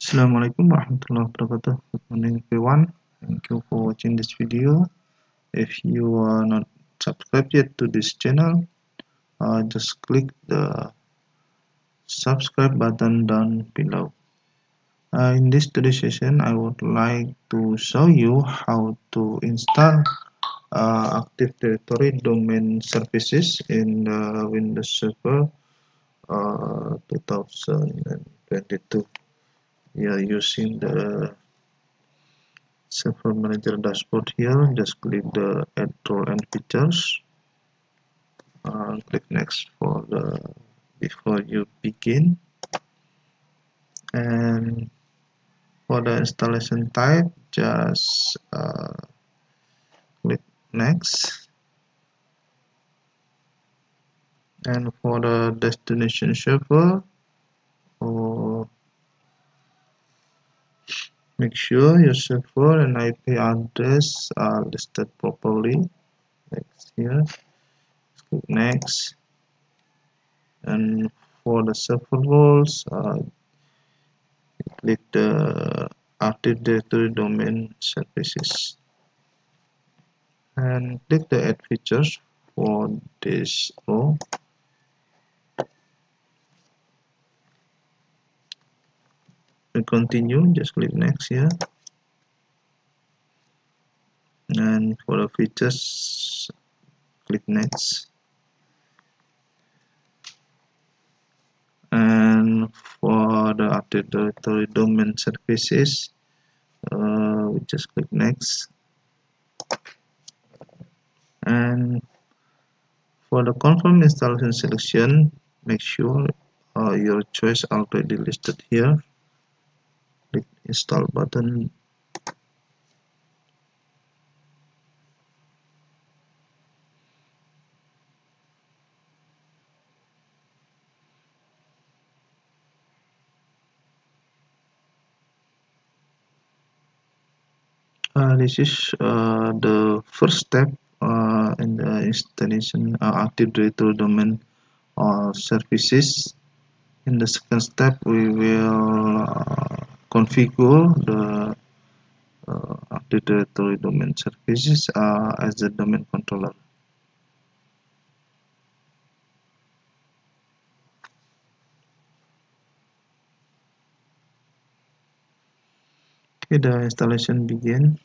Assalamualaikum warahmatullahi wabarakatuh. Good morning everyone. Thank you for watching this video. If you are not subscribed yet to this channel, just click the subscribe button down below. In this today's session, I would like to show you how to install Active Directory domain services in the Windows Server 2022. We are using the Server Manager dashboard here. Just click the Add Role and Features. Click Next for the before you begin. And for the installation type, just click Next. And for the destination server, make sure your server and IP address are listed properly. Next here, click Next. And for the server roles, click the Active Directory domain services and click the Add features for this row. To continue, just click Next here. And for the features, click Next. And for the Active Directory domain services, we just click Next. And for the confirm installation selection, make sure your choice already listed here. Click Install button. This is the first step in the installation Active Directory domain services. In the second step, we will configure the Active Directory domain services as the domain controller. Okay, the installation begin.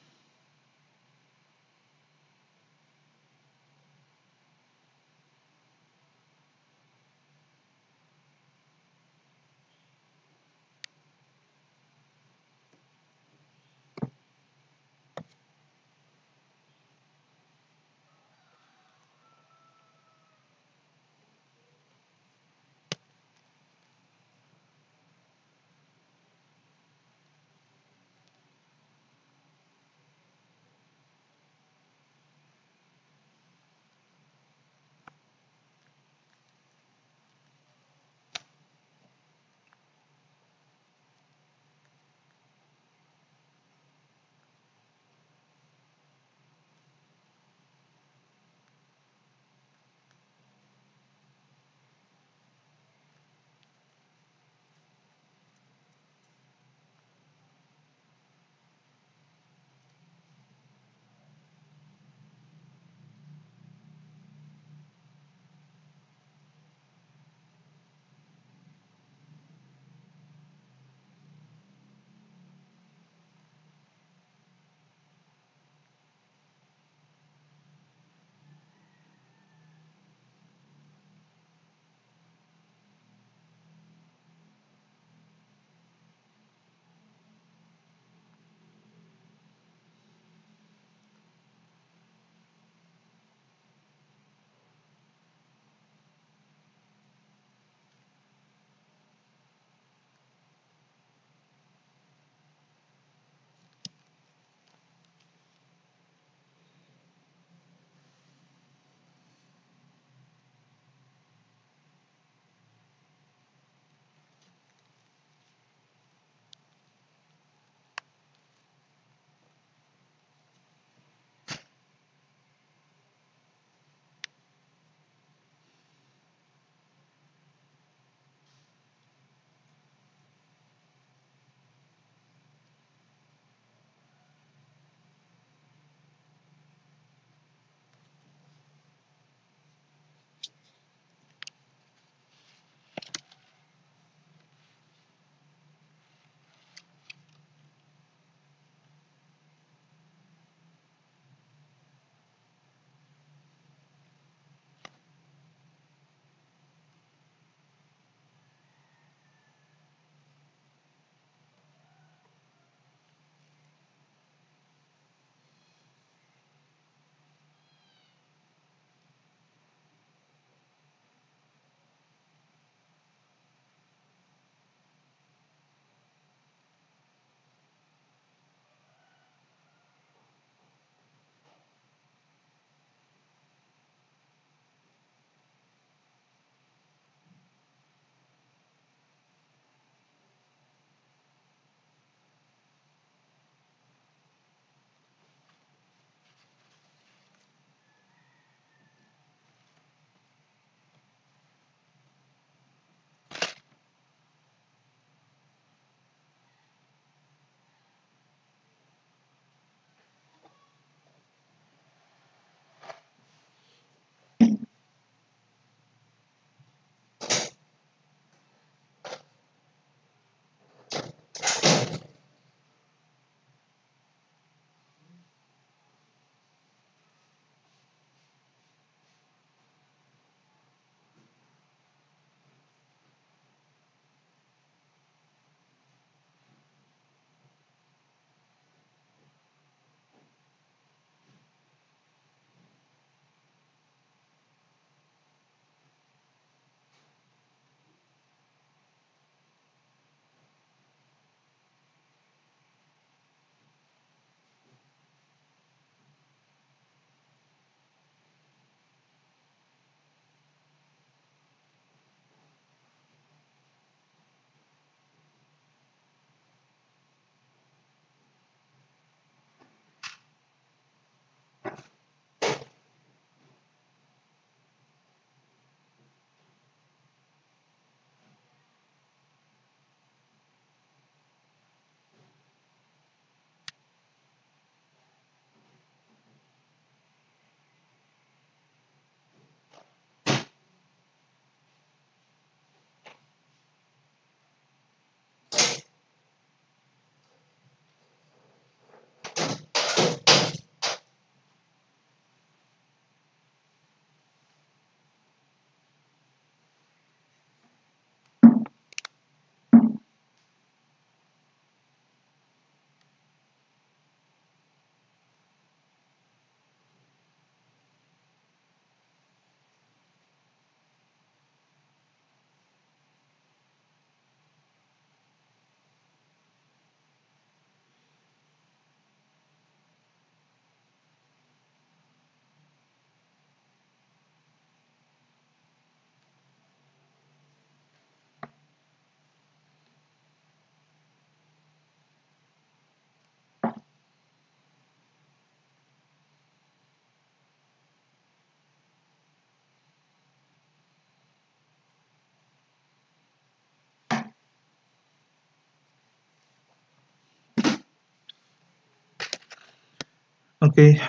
Okay,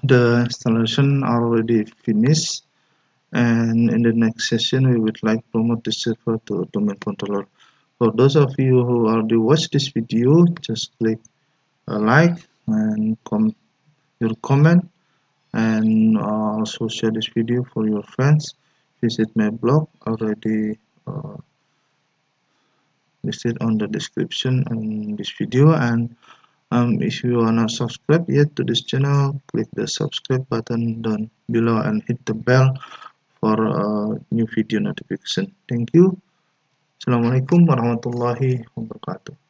the installation already finished, and in the next session we would like promote the server to domain controller. For those of you who already watched this video, just click a like and your comment, and also share this video for your friends. Visit my blog already listed on the description in this video, and if you are not subscribed yet to this channel, click the subscribe button down below and hit the bell for new video notification. Thank you. Assalamualaikum warahmatullahi wabarakatuh.